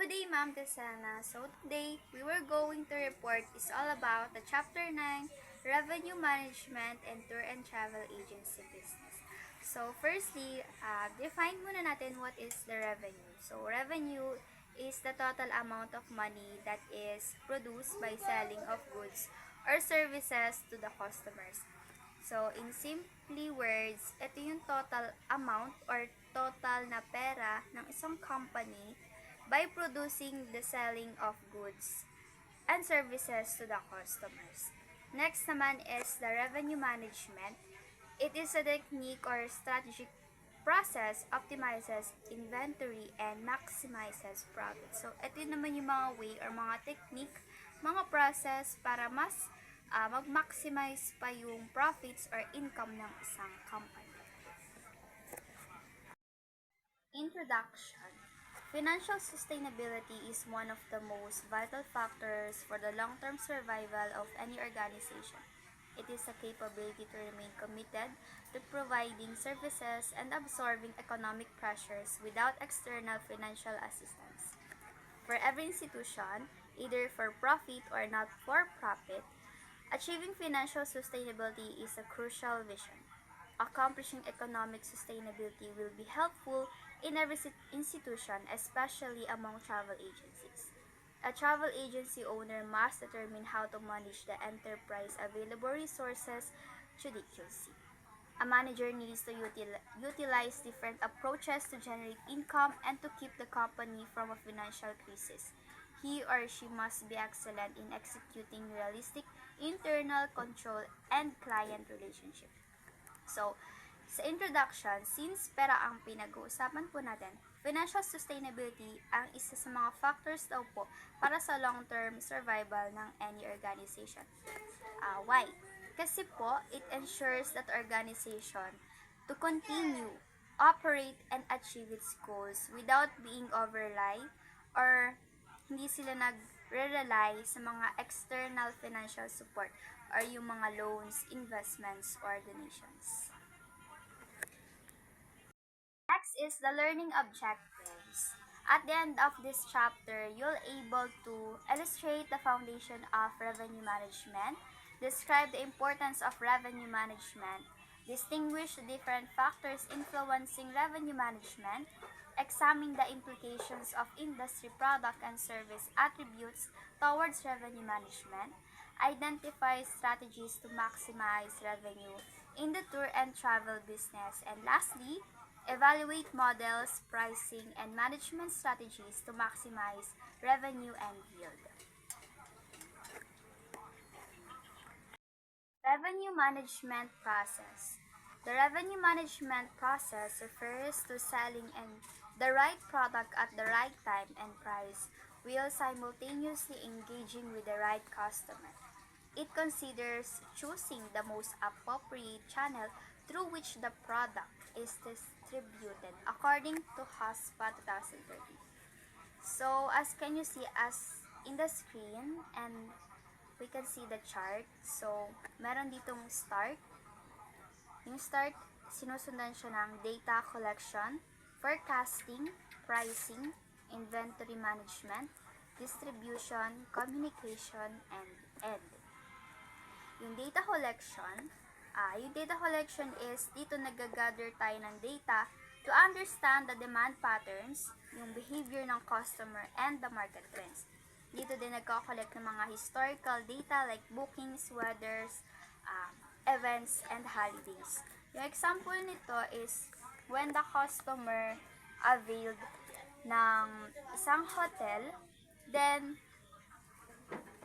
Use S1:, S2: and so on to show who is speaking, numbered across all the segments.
S1: Good day, Ma'am Tesana. So today, we were going to report is all about the Chapter 9, Revenue Management and Tour and Travel Agency Business. So firstly, define muna natin what is the revenue. So revenue is the total amount of money that is produced by selling of goods or services to the customers. So, in simply words, ito yung total amount or total na pera ng isang company by producing the selling of goods and services to the customers. Next naman is the revenue management. It is a technique or strategic process optimizes inventory and maximizes profit. So, ito naman yung mga way or mga technique, mga process para mas mag-maximize pa yung profits or income ng isang company. Introduction. Financial sustainability is one of the most vital factors for the long-term survival of any organization. It is a capability to remain committed to providing services and absorbing economic pressures without external financial assistance. For every institution, either for profit or not for profit, achieving financial sustainability is a crucial vision. Accomplishing economic sustainability will be helpful in every institution, especially among travel agencies. A travel agency owner must determine how to manage the enterprise available resources judiciously. A manager needs to utilize different approaches to generate income and to keep the company from a financial crisis. He or she must be excellent in executing realistic internal control and client relationship. So, sa introduction, since pera ang pinag-uusapan po natin, financial sustainability ang isa sa mga factors daw po para sa long-term survival ng any organization. Why? Kasi po, it ensures that organization to continue, operate, and achieve its goals without being overrely or hindi sila nagre-rely sa mga external financial support or yung mga loans, investments, or donations. Next is the learning objectives. At the end of this chapter, you'll able to illustrate the foundation of revenue management, describe the importance of revenue management, distinguish the different factors influencing revenue management, examine the implications of industry product and service attributes towards revenue management, identify strategies to maximize revenue in the tour and travel business, and lastly, evaluate models, pricing, and management strategies to maximize revenue and yield. Revenue management process. The revenue management process refers to selling the right product at the right time and price while simultaneously engaging with the right customer. It considers choosing the most appropriate channel through which the product is distributed according to HASPA 2013. So, as can you see as in the screen, and we can see the chart. So, meron ditong start. Yung start, sinusundan siya ng data collection, forecasting, pricing, inventory management, distribution, communication, and end. Yung data collection is dito nag-gather tayo ng data to understand the demand patterns, yung behavior ng customer, and the market trends. Dito din nagko-collect ng mga historical data like bookings, weathers, events, and holidays. Yung example nito is when the customer availed ng isang hotel, then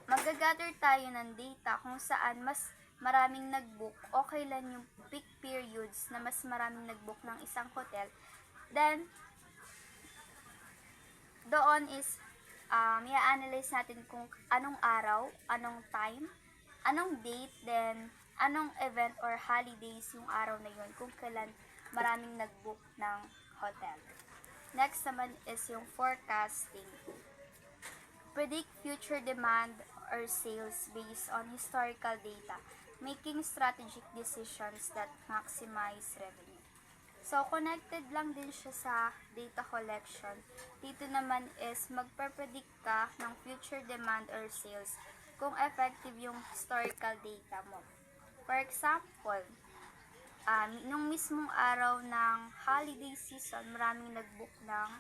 S1: mag-gather tayo ng data kung saan mas maraming nag-book o kailan yung peak periods na mas maraming nag-book ng isang hotel. Then, doon is i-analyze natin kung anong araw, anong time, anong date, then anong event or holidays yung araw na yun kung kailan maraming nag-book ng hotel. Next naman is yung forecasting. Predict future demand or sales based on historical data, making strategic decisions that maximize revenue. So, connected lang din siya sa data collection. Dito naman is magpe-predict ka ng future demand or sales kung effective yung historical data mo. For example, nung mismong araw ng holiday season, maraming nag-book ng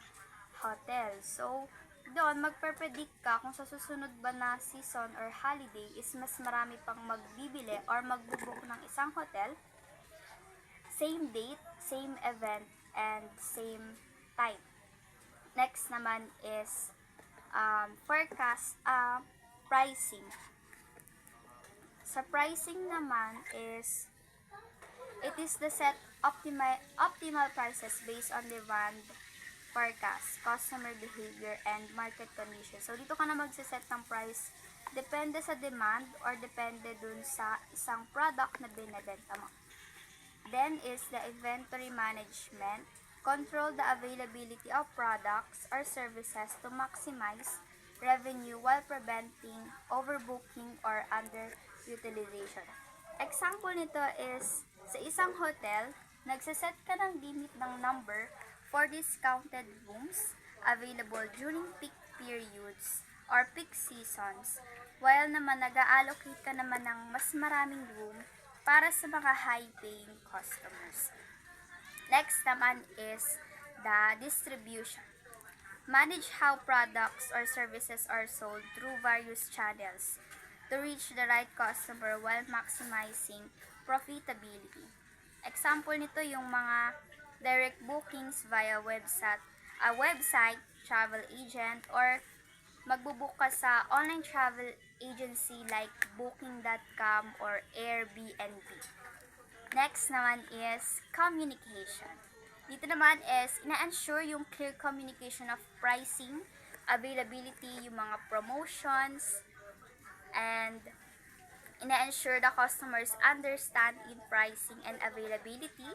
S1: hotel. So, doon, magpe-predict ka kung sa susunod ba na season or holiday is mas marami pang magbibili or magbubook ng isang hotel. Same date, same event, and same time. Next naman is forecast pricing. Sa pricing naman is it is the set optimal prices based on demand forecast, customer behavior, and market conditions. So, dito ka na magsiset ng price depende sa demand or depende dun sa isang product na binibenta mo. Then is the inventory management. Control the availability of products or services to maximize revenue while preventing overbooking or underutilization. Example nito is sa isang hotel, nagsiset ka ng limit ng number for discounted rooms available during peak periods or peak seasons, while naman nag-allocate ka naman ng mas maraming room para sa mga high-paying customers. Next naman is the distribution. Manage how products or services are sold through various channels to reach the right customer while maximizing profitability. Example nito yung mga direct bookings via website, travel agent, or magbubook ka sa online travel agency like booking.com or Airbnb. Next naman is communication. Dito naman is ina-ensure yung clear communication of pricing, availability, yung mga promotions, and ina-ensure the customers understand in pricing and availability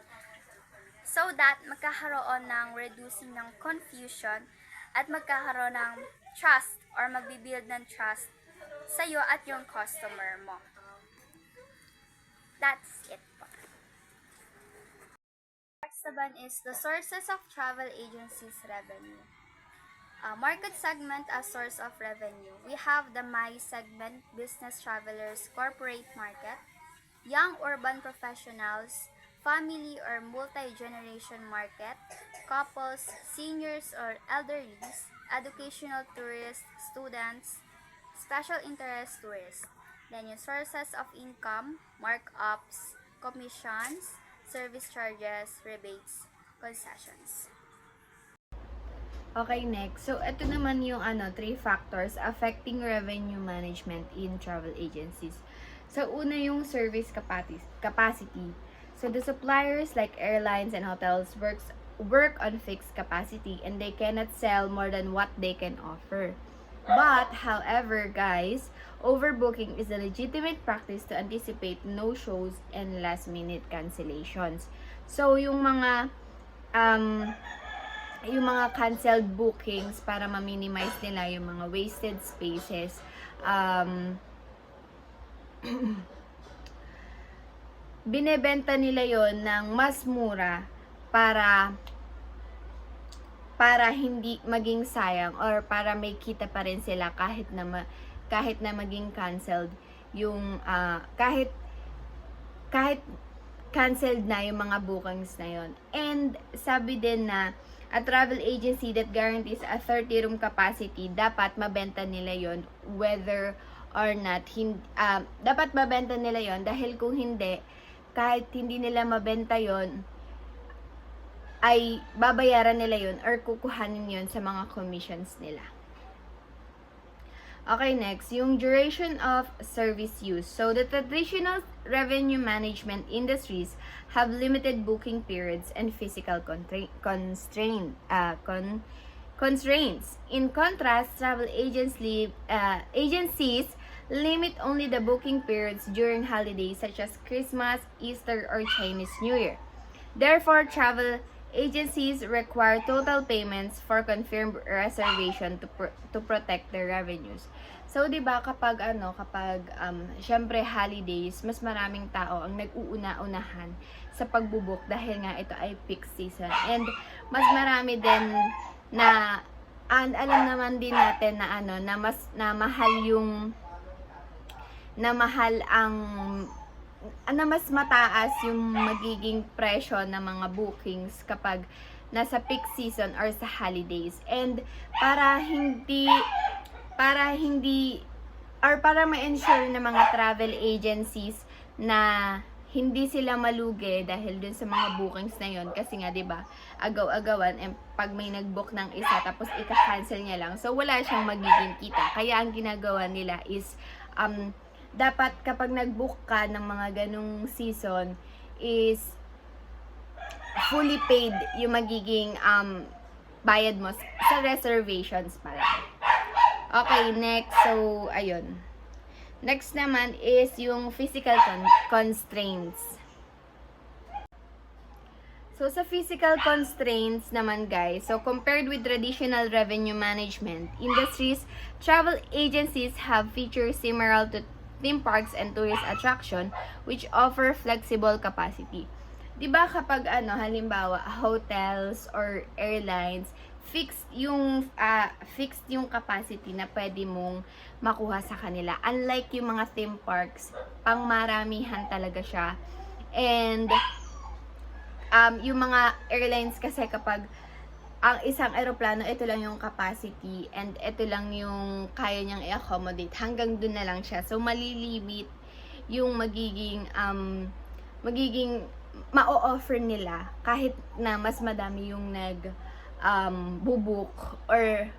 S1: so that magkakaroon ng reducing ng confusion at magkakaroon ng trust or magbibuild ng trust sa'yo at yung customer mo. That's it po. Next naman is the sources of travel agencies revenue. Market segment as source of revenue. We have the MY segment, business travelers, corporate market, young urban professionals, family or multi-generation market, couples, seniors or elderlies, educational tourists, students, special interest tourists. Then yung sources of income, markups, commissions, service charges, rebates, concessions.
S2: Okay, next. So, ito naman yung 3 factors affecting revenue management in travel agencies. So, una yung service capacity. So, the suppliers like airlines and hotels work on fixed capacity and they cannot sell more than what they can offer. But, however, guys, overbooking is a legitimate practice to anticipate no-shows and last-minute cancellations. So, yung mga canceled bookings para ma-minimize nila yung mga wasted spaces, binebenta nila yon ng mas mura para hindi maging sayang or para may kita pa rin sila kahit na maging canceled yung kahit canceled na yung mga bookings na yon. And sabi din na a travel agency that guarantees a 30-room capacity, dapat mabenta nila yon whether or not dapat mabenta nila yon dahil kung hindi, kahit hindi nila mabenta yon ay babayaran nila yun or kukuhanin yun sa mga commissions nila. Okay, next, yung duration of service use. So, the traditional revenue management industries have limited booking periods and physical constraints. In contrast, travel agencies limit only the booking periods during holidays such as Christmas, Easter, or Chinese New Year. Therefore, travel Agencies require total payments for confirmed reservation to protect their revenues. So, 'di ba kapag syempre holidays, mas maraming tao ang nag-uuna-unahan sa pagbubuk dahil nga ito ay peak season. And mas marami din na alam naman din natin na na mas na mahal yung na mahal ang na mas mataas yung magiging presyo ng mga bookings kapag nasa peak season or sa holidays. And para ma-ensure ng mga travel agencies na hindi sila malugi dahil dun sa mga bookings na yon, kasi nga 'di ba agaw-agawan pag may nag-book ng isa tapos ika-cancel niya lang, so wala siyang magiging kita. Kaya ang ginagawa nila is dapat kapag nag-book ka ng mga ganung season is fully paid yung magiging bayad mo sa reservations pala. Okay, next. So, ayun. Next naman is yung physical constraints. So, sa physical constraints naman guys, so compared with traditional revenue management industries, travel agencies have features similar to theme parks and tourist attraction which offer flexible capacity. 'Di ba kapag halimbawa hotels or airlines, fixed yung capacity na pwede mong makuha sa kanila. Unlike yung mga theme parks, pangmaramihan talaga siya. And yung mga airlines kasi kapag ang isang eroplano, ito lang yung capacity and ito lang yung kaya niyang i-accommodate. Hanggang dun na lang siya. So, malilimit yung magiging ma-offer nila kahit na mas madami yung bubuk or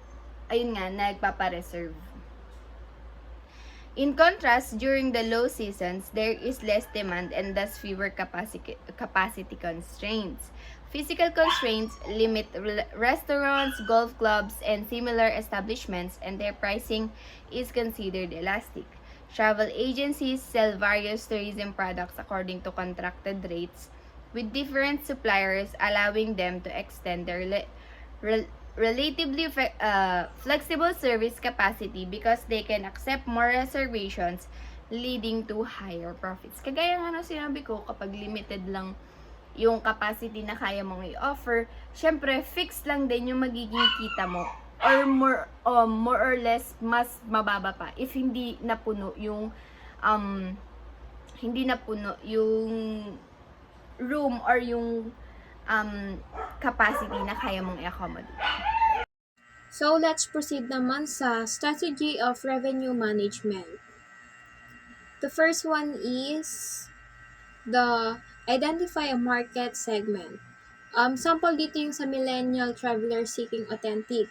S2: ayun nga, nagpapareserve. In contrast, during the low seasons, there is less demand and thus fewer capacity constraints. Physical constraints limit restaurants, golf clubs, and similar establishments, and their pricing is considered elastic. Travel agencies sell various tourism products according to contracted rates, with different suppliers allowing them to extend their relatively flexible service capacity because they can accept more reservations, leading to higher profits. Kagaya nga sinabi ko, kapag limited lang yung capacity na kaya mong i-offer, syempre fixed lang din yung magiging kita mo, or more or less mas mababa pa if hindi napuno yung room or yung capacity na kaya mong i-accommodate.
S3: So, let's proceed naman sa strategy of revenue management. The first one is the identify a market segment. Sample dito yung sa millennial traveler seeking authentic.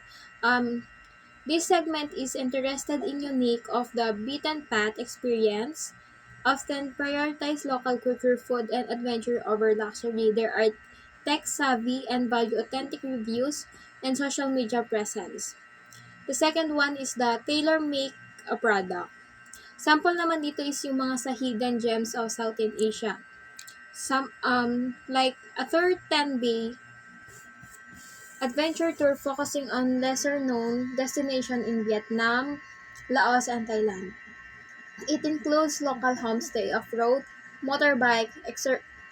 S3: This segment is interested in unique of the beaten path experience, often prioritize local culture, food, and adventure over luxury. There are tech-savvy and value authentic reviews and social media presence. The second one is the tailor-make a product. Sample naman dito is yung mga sa hidden gems of Southeast Asia. Some like a third 10-day adventure tour focusing on lesser known destination in Vietnam, Laos, and Thailand. It includes local homestay, off-road, motorbike,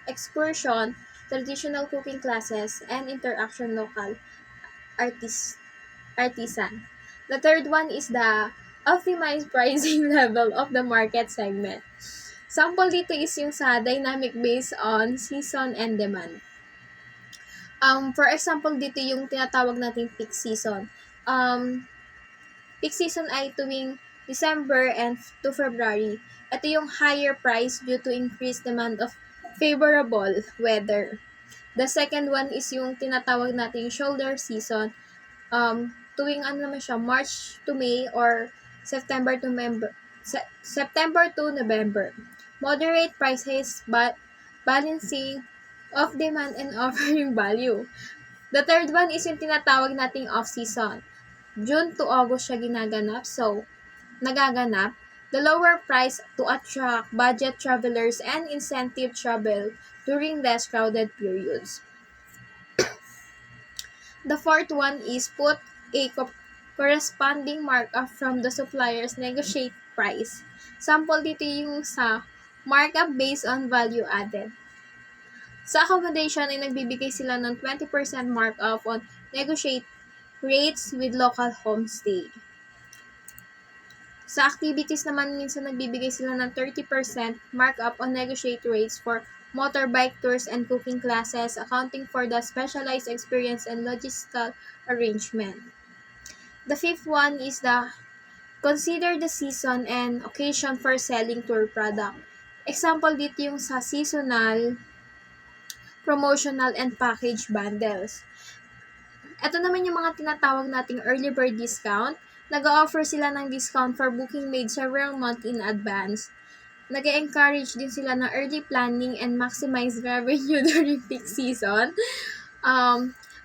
S3: excursion, traditional cooking classes, and interaction local artisan. The third one is the optimized pricing level of the market segment. Sample dito is yung sa dynamic based on season and demand. For example, dito yung tinatawag nating peak season. Peak season ay tuwing December and to February. Ito yung higher price due to increased demand of favorable weather. The second one is yung tinatawag nating shoulder season. Tuwing naman siya, March to May or September to November. Moderate prices but balancing of demand and offering value. The third one is yung tinatawag nating off-season. June to August siya nagaganap. The lower price to attract budget travelers and incentive travel during less crowded periods. The fourth one is put a corresponding markup from the supplier's negotiate price. Sample dito yung sa markup based on value added. Sa accommodation ay nagbibigay sila ng 20% markup on negotiate rates with local homestay. Sa activities naman, minsan nagbibigay sila ng 30% markup on negotiate rates for motorbike tours and cooking classes, accounting for the specialized experience and logistical arrangement. The fifth one is the consider the season and occasion for selling tour product. Example dito yung sa seasonal, promotional, and package bundles. Ito naman yung mga tinatawag nating early bird discount. Nag-offer sila ng discount for booking made several months in advance. Nag-encourage din sila ng early planning and maximize revenue during peak season.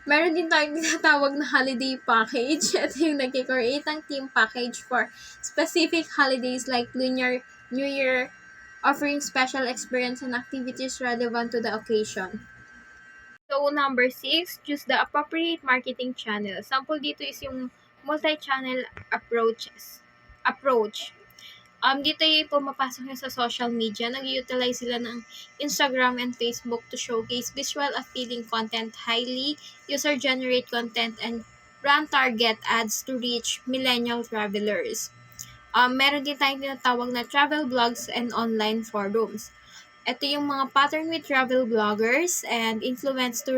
S3: Meron din tayong tinatawag na holiday package. Ito yung nag-create ng team package for specific holidays like Lunar New Year, offering special experience and activities relevant to the occasion. So, number 6, choose the appropriate marketing channel. Sample dito is yung multi-channel approach. Dito yung pumapasok nyo sa social media. Nag-utilize sila ng Instagram and Facebook to showcase visual appealing content, highly user-generated content, and brand target ads to reach millennial travelers. Meron din tayong tinatawag na travel blogs and online forums. Ito yung mga pattern with travel bloggers and influence to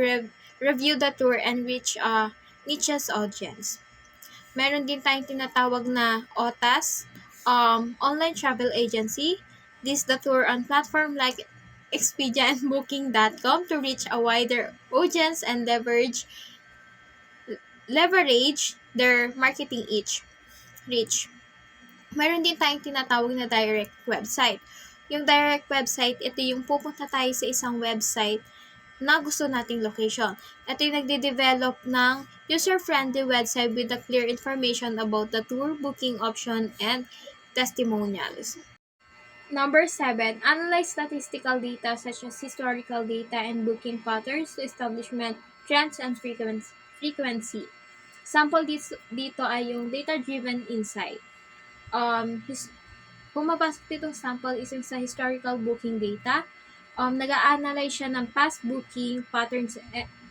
S3: review the tour and reach a niche audience. Meron din tayong tinatawag na OTAS, online travel agency. This the tour on platform like Expedia and Booking.com to reach a wider audience and leverage their marketing reach. Meron din tayong tinatawag na direct website. Yung direct website, ito yung pupunta tayo sa isang website na gusto nating location. Ito yung nagde-develop ng user-friendly website with the clear information about the tour booking option and testimonials. Number 7, analyze statistical data such as historical data and booking patterns to establishment trends and frequency. Sample dito ay yung data-driven insight. Pumapasok ditong sample is yung sa historical booking data. Nag-a-analyze siya ng past booking patterns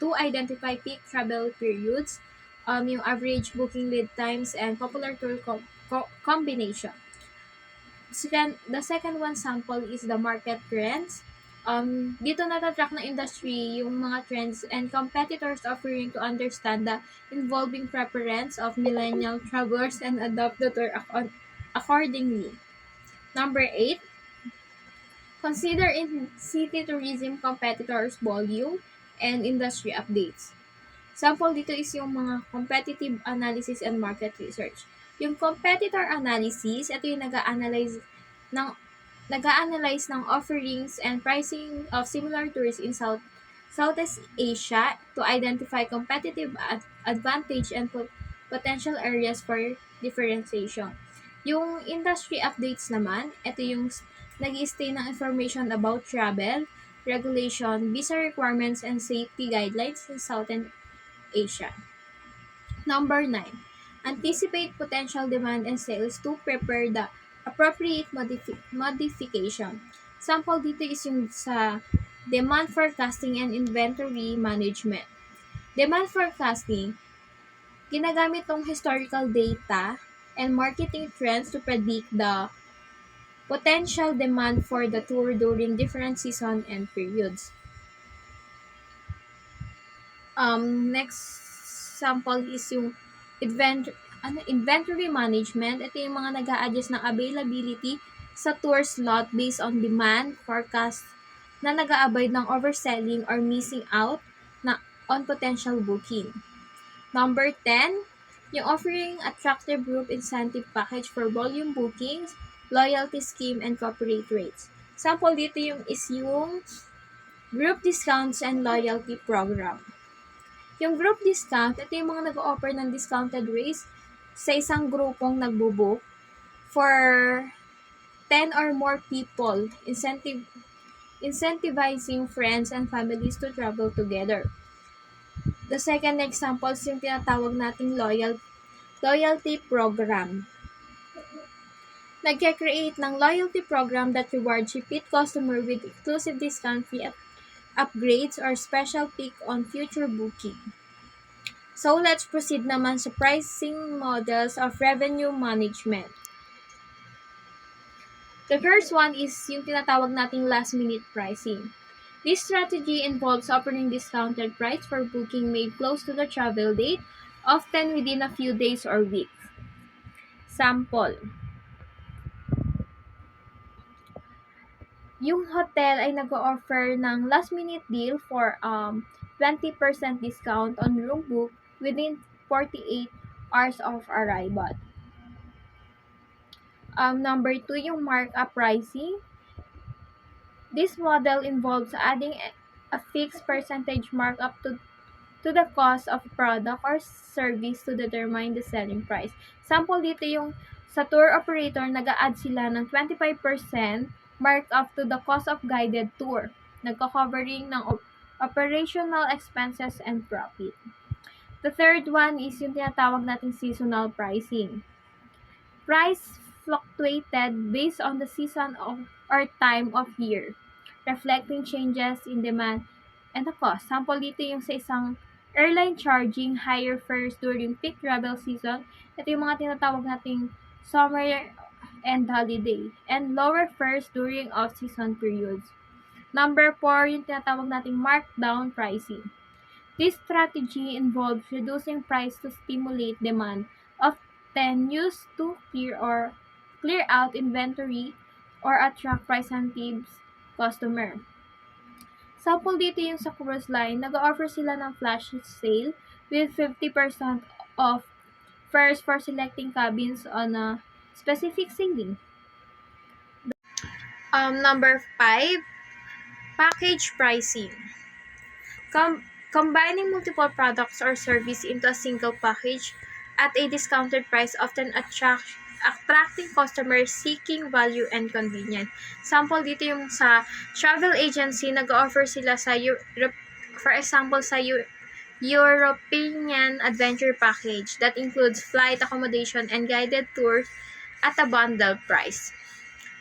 S3: to identify peak travel periods, yung average booking lead times, and popular tour combination. The second one sample is the market trends. Dito natatrack ng industry yung mga trends and competitors offering to understand the involving preference of millennial travelers and adopt the tour accordingly. Number 8, consider in-city tourism competitors' volume and industry updates. Sample dito is yung mga competitive analysis and market research. Yung competitor analysis, ito yung nag-a-analyze ng offerings and pricing of similar tours in Southeast Asia to identify competitive advantage and potential areas for differentiation. Yung industry updates naman, ito yung nag-i-stay ng information about travel, regulation, visa requirements, and safety guidelines in Southern Asia. Number 9, anticipate potential demand and sales to prepare the appropriate modification. Sample dito is yung sa demand forecasting and inventory management. Demand forecasting, ginagamit tong historical data and marketing trends to predict the potential demand for the tour during different season and periods. Next sample is yung inventory management. Ito yung mga nag-a-adjust ng availability sa tour slot based on demand forecast na nag-a-avoid ng overselling or missing out on potential booking. Number 10, yung offering attractive group incentive package for volume bookings, loyalty scheme, and corporate rates. Sample dito yung group discounts and loyalty program. Yung group discount, ito yung mga nag-offer ng discounted rates sa isang grupong nagbubook for 10 or more people, incentivizing friends and families to travel together. The second example is yung tinatawag nating loyalty program. Nagka-create ng loyalty program that rewards repeat customer with exclusive discount fee upgrades or special pick on future booking. So, let's proceed naman sa pricing models of revenue management. The first one is yung tinatawag nating last-minute pricing. This strategy involves offering discounted price for booking made close to the travel date, often within a few days or weeks. Sample. Yung hotel ay nag-offer ng last-minute deal for 20% discount on room book within 48 hours of arrival. Number 2, yung markup pricing. This model involves adding a fixed percentage markup to the cost of product or service to determine the selling price. Sample dito yung sa tour operator, nag-a-add sila ng 25% markup to the cost of guided tour. Nagko-covering ng operational expenses and profit. The third one is yung tinatawag nating seasonal pricing. Price fluctuated based on the season or time of year, reflecting changes in demand and the cost. Sample dito yung sa isang airline charging higher fares during peak travel season. Ito yung mga tinatawag nating summer and holiday, and lower fares during off-season periods. Number 4, yung tinatawag nating markdown pricing. This strategy involves reducing price to stimulate demand, often used to clear out inventory or attract price-sensitive customer. Sample dito yung sa cruise line, nag-offer sila ng flash sale with 50% off fares for selecting cabins on a specific sailing. Number 5, package pricing. Combining multiple products or service into a single package at a discounted price often attracting customers seeking value and convenience. Sample dito yung sa travel agency, nag-offer sila sa for example sa European Adventure Package that includes flight accommodation and guided tours at a bundled price.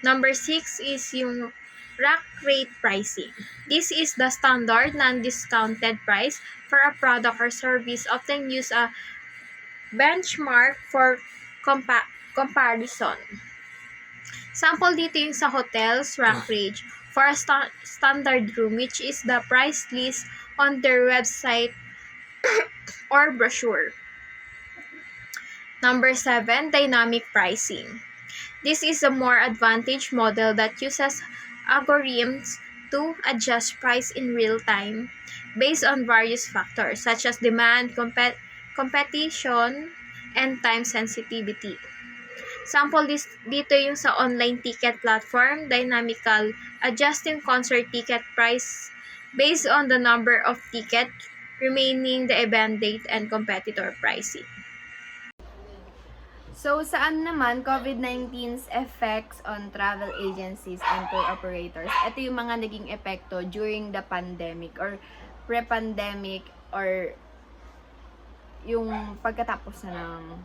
S3: Number 6 is yung rack rate pricing. This is the standard non-discounted price for a product or service, often use a benchmark for comparison. Sample dito yung sa hotels rack rate for a standard room, which is the price list on their website or brochure. Number 7, dynamic pricing. This is a more advanced model that uses algorithms to adjust price in real time based on various factors such as demand, competition, and time sensitivity. Sample dito yung sa online ticket platform, dynamical adjusting concert ticket price based on the number of tickets remaining, the event date, and competitor pricing.
S2: So, saan naman COVID-19's effects on travel agencies and tour operators? Ito yung mga naging epekto during the pandemic or pre-pandemic or yung pagkatapos na ng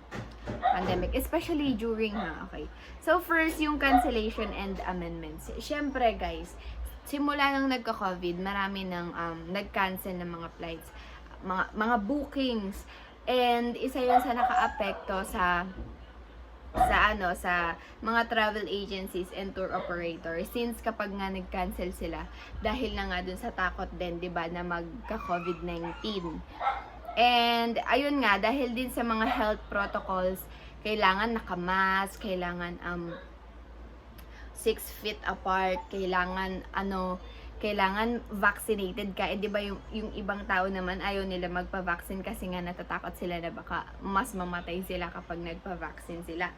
S2: pandemic, especially during okay. So, first, yung cancellation and amendments. Siyempre, guys, simula nang nagka-COVID, marami nang nag-cancel ng mga flights, mga bookings, and isa yun sa naka-apekto sa mga travel agencies and tour operators, since kapag nga nag-cancel sila dahil na nga dun sa takot din, 'di ba, na magka-COVID-19. And ayun nga, dahil din sa mga health protocols, kailangan naka-mask, kailangan 6 feet apart, kailangan vaccinated ka. Eh, di ba yung ibang tao naman ayaw nila magpa-vaccine kasi nga natatakot sila na baka mas mamatay sila kapag nagpa-vaccine sila.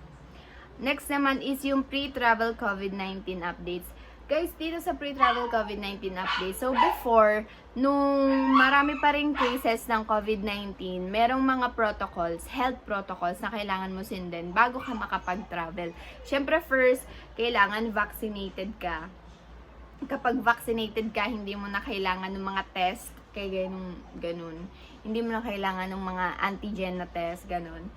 S2: Next naman is yung pre-travel COVID-19 updates. Guys, dito sa pre-travel COVID-19 updates, so before, nung marami pa ring cases ng COVID-19, merong mga protocols, health protocols na kailangan mo sundin bago ka makapag-travel. Siyempre, first, kailangan vaccinated ka. Kapag vaccinated ka, hindi mo na kailangan ng mga test kay ganun. Hindi mo na kailangan ng mga antigen na test, ganun.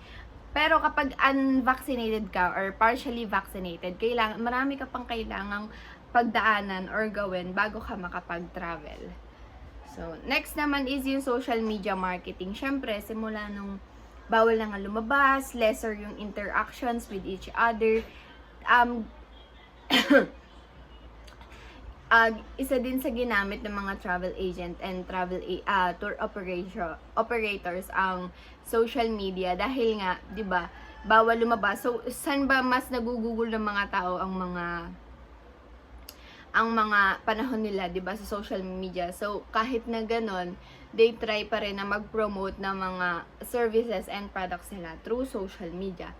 S2: Pero kapag unvaccinated ka or partially vaccinated, marami ka pang kailangang pagdaanan or gawin bago ka makapag-travel. So, next naman is yung social media marketing. Syempre, simula nung bawal na nga lumabas, lesser yung interactions with each other. Isa din sa ginamit ng mga travel agent and tour operators ang social media dahil nga, 'di ba, bawal lumabas. So, saan ba mas nagugugol ng mga tao ang mga panahon nila, 'di ba, sa social media. So, kahit na ganon, they try pa rin na mag-promote ng mga services and products nila through social media.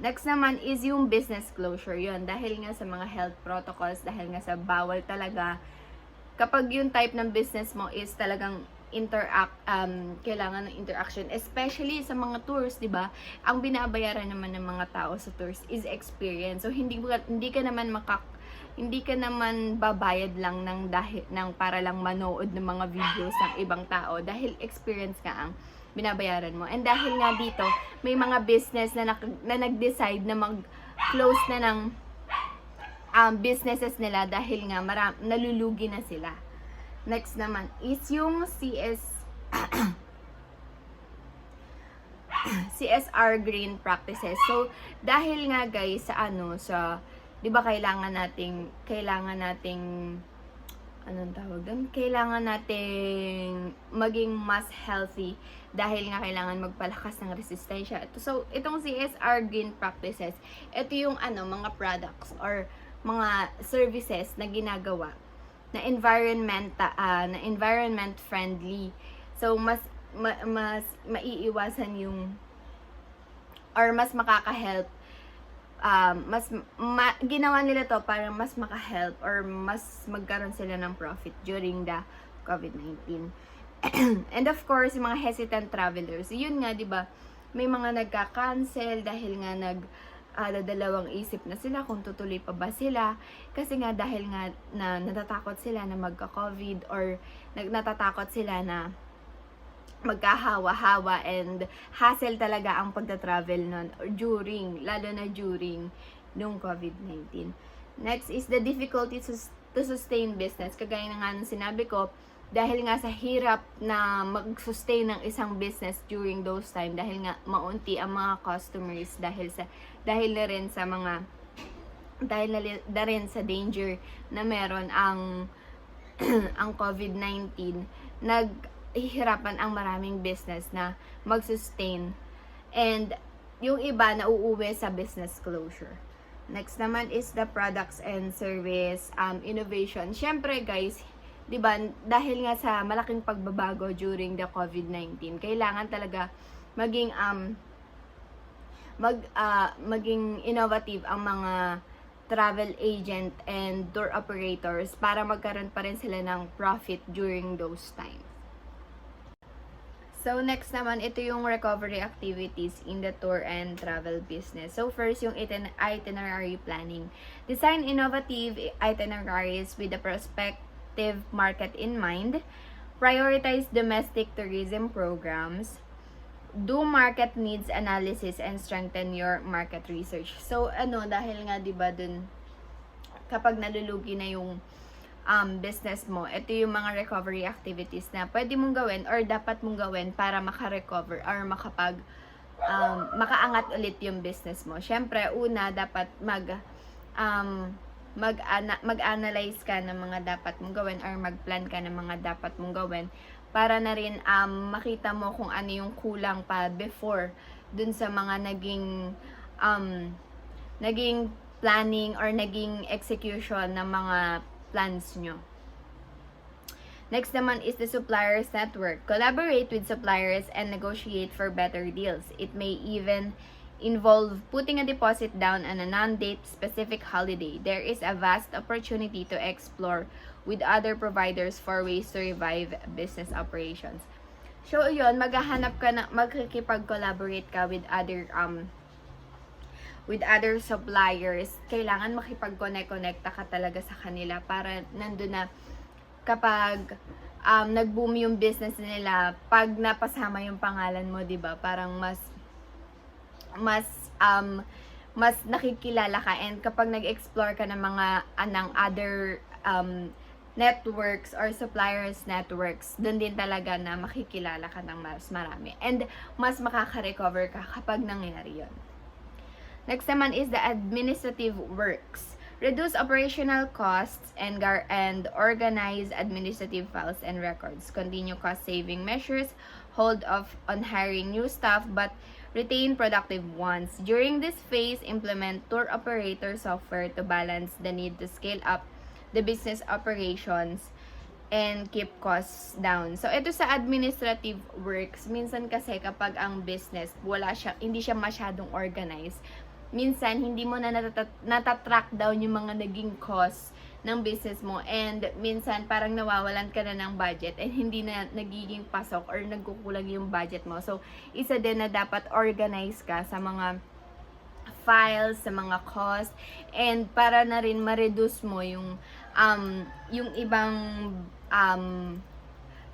S2: Next naman is yung business closure. Yun, dahil nga sa mga health protocols, dahil nga sa bawal talaga, kapag yung type ng business mo is talagang kailangan ng interaction, especially sa mga tours, 'di ba? Ang binabayaran naman ng mga tao sa tours is experience. So hindi ka naman babayad lang ng para lang manood ng mga videos ng ibang tao dahil experience nga ang binabayaran mo. And dahil nga dito, may mga business na nag-decide na mag-close na ng businesses nila dahil nga nalulugi na sila. Next naman is yung CSR green practices. So, dahil nga guys sa 'di ba kailangan nating anong tawag doon? Kailangan nating maging mas healthy dahil nga kailangan magpalakas ng resistensya. So, itong CSR green practices, ito yung mga products or mga services na ginagawa na environment friendly. So, mas maiiwasan yung or mas makaka-help ginawa nila to para mas maka-help or mas magkaroon sila ng profit during the COVID-19. And of course, yung mga hesitant travelers, yun nga, 'di ba? May mga nagka-cancel dahil nga dadalawang isip na sila kung tutuloy pa ba sila kasi nga dahil nga na natatakot sila na magka-COVID or natatakot sila na magkahawa-hawa and hassle talaga ang pagta-travel nun lalo na during nung COVID-19. Next is the difficulty to sustain business. Kagaya na nga nung sinabi ko, dahil nga sa hirap na mag-sustain ng isang business during those time dahil nga maunti ang mga customers dahil na rin sa danger na meron ang COVID-19, naghihirapan ang maraming business na mag-sustain and yung iba na uuwi sa business closure. Next naman is the products and service innovation. Syempre guys, 'di ba, dahil nga sa malaking pagbabago during the COVID-19, kailangan talaga maging innovative ang mga travel agent and tour operators para magkaroon pa rin sila ng profit during those times. So, next naman, ito yung recovery activities in the tour and travel business. So, first, yung itinerary planning. Design innovative itineraries with the prospective market in mind. Prioritize domestic tourism programs. Do market needs analysis and strengthen your market research. So, dahil nga, diba, dun, kapag nalulugi na yung business mo, ito yung mga recovery activities na pwede mong gawin or dapat mong gawin para maka-recover or makaangat ulit yung business mo. Syempre, una, dapat mag-analyze ka ng mga dapat mong gawin or mag-plan ka ng mga dapat mong gawin para na rin makita mo kung ano yung kulang pa before dun sa mga naging planning or naging execution ng mga plans nyo. Next naman is the suppliers network. Collaborate with suppliers and negotiate for better deals. It may even involve putting a deposit down on a non-date specific holiday. There is a vast opportunity to explore with other providers for ways to revive business operations. So, yun, magkikipag-collaborate ka with other suppliers. Kailangan makipag-connect-connecta ka talaga sa kanila para nandun na kapag nag-boom yung business nila, pag napasama yung pangalan mo, 'di ba? Parang mas mas nakikilala ka, and kapag nag-explore ka ng mga ng other networks or suppliers networks, doon din talaga na makikilala ka ng mas marami, and mas makaka-recover ka kapag nangyari yun. Next naman is the administrative works. Reduce operational costs and organize administrative files and records. Continue cost-saving measures. Hold off on hiring new staff but retain productive ones. During this phase, implement tour operator software to balance the need to scale up the business operations and keep costs down. So, ito sa administrative works, minsan kasi kapag ang business, hindi siya masyadong organized, minsan hindi mo na natatrack down yung mga naging costs ng business mo, and minsan parang nawawalan ka na ng budget and hindi na nagiging pasok or nagkukulang yung budget mo. So, isa din na dapat organize ka sa mga files, sa mga cost, and para na rin ma-reduce mo yung ibang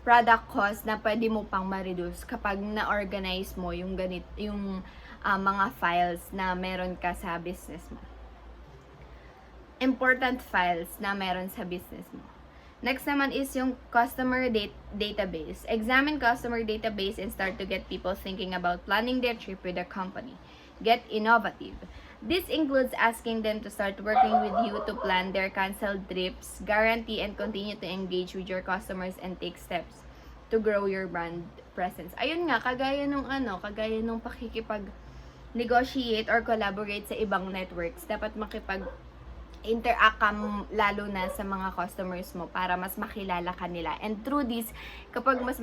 S2: product cost na pwede mo pang ma-reduce kapag na-organize mo yung mga files na meron ka sa business mo. Important files na meron sa business mo. Next naman is yung customer database. Examine customer database and start to get people thinking about planning their trip with the company. Get innovative. This includes asking them to start working with you to plan their canceled trips, guarantee and continue to engage with your customers, and take steps to grow your brand presence. Ayun nga, kagaya nung pakikipag-negotiate or collaborate sa ibang networks, dapat interact ka lalo na sa mga customers mo para mas makilala ka nila. And through this, kapag mas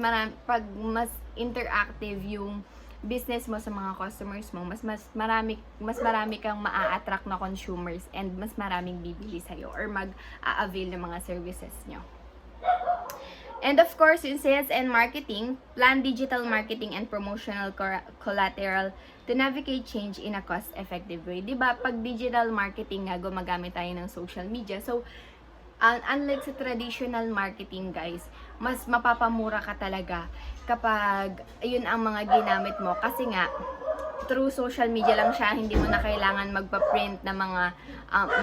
S2: interactive yung business mo sa mga customers mo, mas marami kang maa-attract na consumers, and mas maraming bibili sa'yo or mag-a-avail ng mga services nyo. And of course, in sales and marketing, plan digital marketing and promotional collateral to navigate change in a cost-effective way. Diba, pag digital marketing nga, gumagamit tayo ng social media. So, unlike sa traditional marketing, guys, mas mapapamura ka talaga kapag yun ang mga ginamit mo. Kasi nga, through social media lang siya, hindi mo na kailangan magpa-print ng mga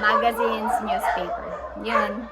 S2: magazines, newspaper. Yun.